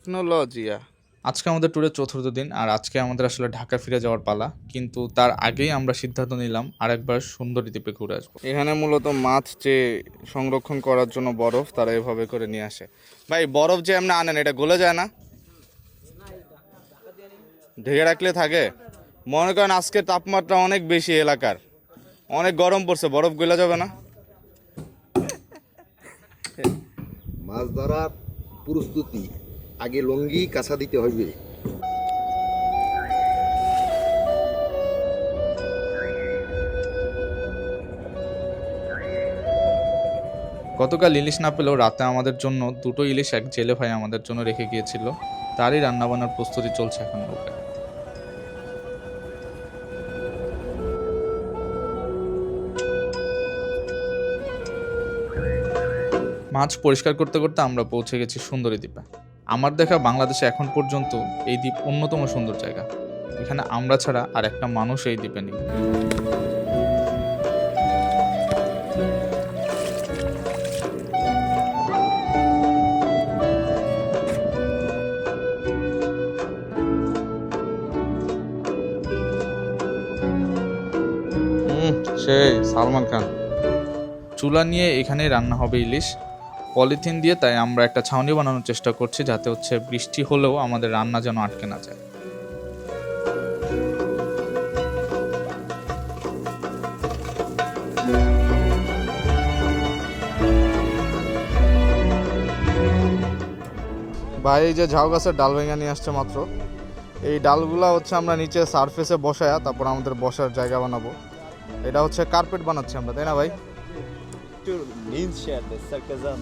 টেকনোলজিয়া। আজকে আমাদের ট্যুরের চতুর্থ দিন, আর আজকে আমাদের আসলে ঢাকা ফিরে যাওয়ার পালা। কিন্তু তার আগেই আমরা সিদ্ধান্ত নিলাম আরেকবার সুন্দরী দ্বীপে ঘুরে আসবো। এখানে মূলত মাছ যে সংরক্ষণ করার জন্য বরফ তারা এভাবে করে নিয়ে আসে। ভাই বরফ যে এমনি আনেন এটা গলে যায় না? ঢেকে রাখলে থাকে? মনে করেন আজকের তাপমাত্রা অনেক বেশি, এলাকার অনেক গরম পড়ছে, বরফ গলে যাবে না? মাছ ধরার প্রস্তুতি, আগে লঙ্গি কাঁচা দিতে হবে। গতকাল ইলিশ না পেলেও রাতে আমাদের জন্য দুটো ইলিশ এক জেলে ভাই আমাদের জন্য রেখে গিয়েছিল। তারই রান্নাবান্নার প্রস্তুতি চলছে এখন নৌকায়। মাছ পরিষ্কার করতে করতে আমরা পৌঁছে গেছি সুন্দরী দ্বীপে। আমার দেখা বাংলাদেশে এখন পর্যন্ত এই দ্বীপ অন্যতম সুন্দর জায়গা। এখানে আমরা ছাড়া আর একটা মানুষ এই দ্বীপে নেই। সেই সালমান খান। চুলা নিয়ে এখানেই রান্না হবে ইলিশ, পলিথিন দিয়ে। তাই আমরা একটা ছাউনি বানানোর চেষ্টা করছি, যাতে বৃষ্টি হলেও আমাদের রান্না যেন আটকে না যায়। ভাই এই যে ঝাউ গাছের ডাল ভেঙে নিয়ে আসছে মাত্র। এই ডালগুলা আমরা নিচে সারফেসে বসায়া তারপর আমাদের বসার জায়গা বানাবো। এটা কার্পেট বানাচ্ছি আমরা, তাই না ভাই? Tur means share the sarcasm.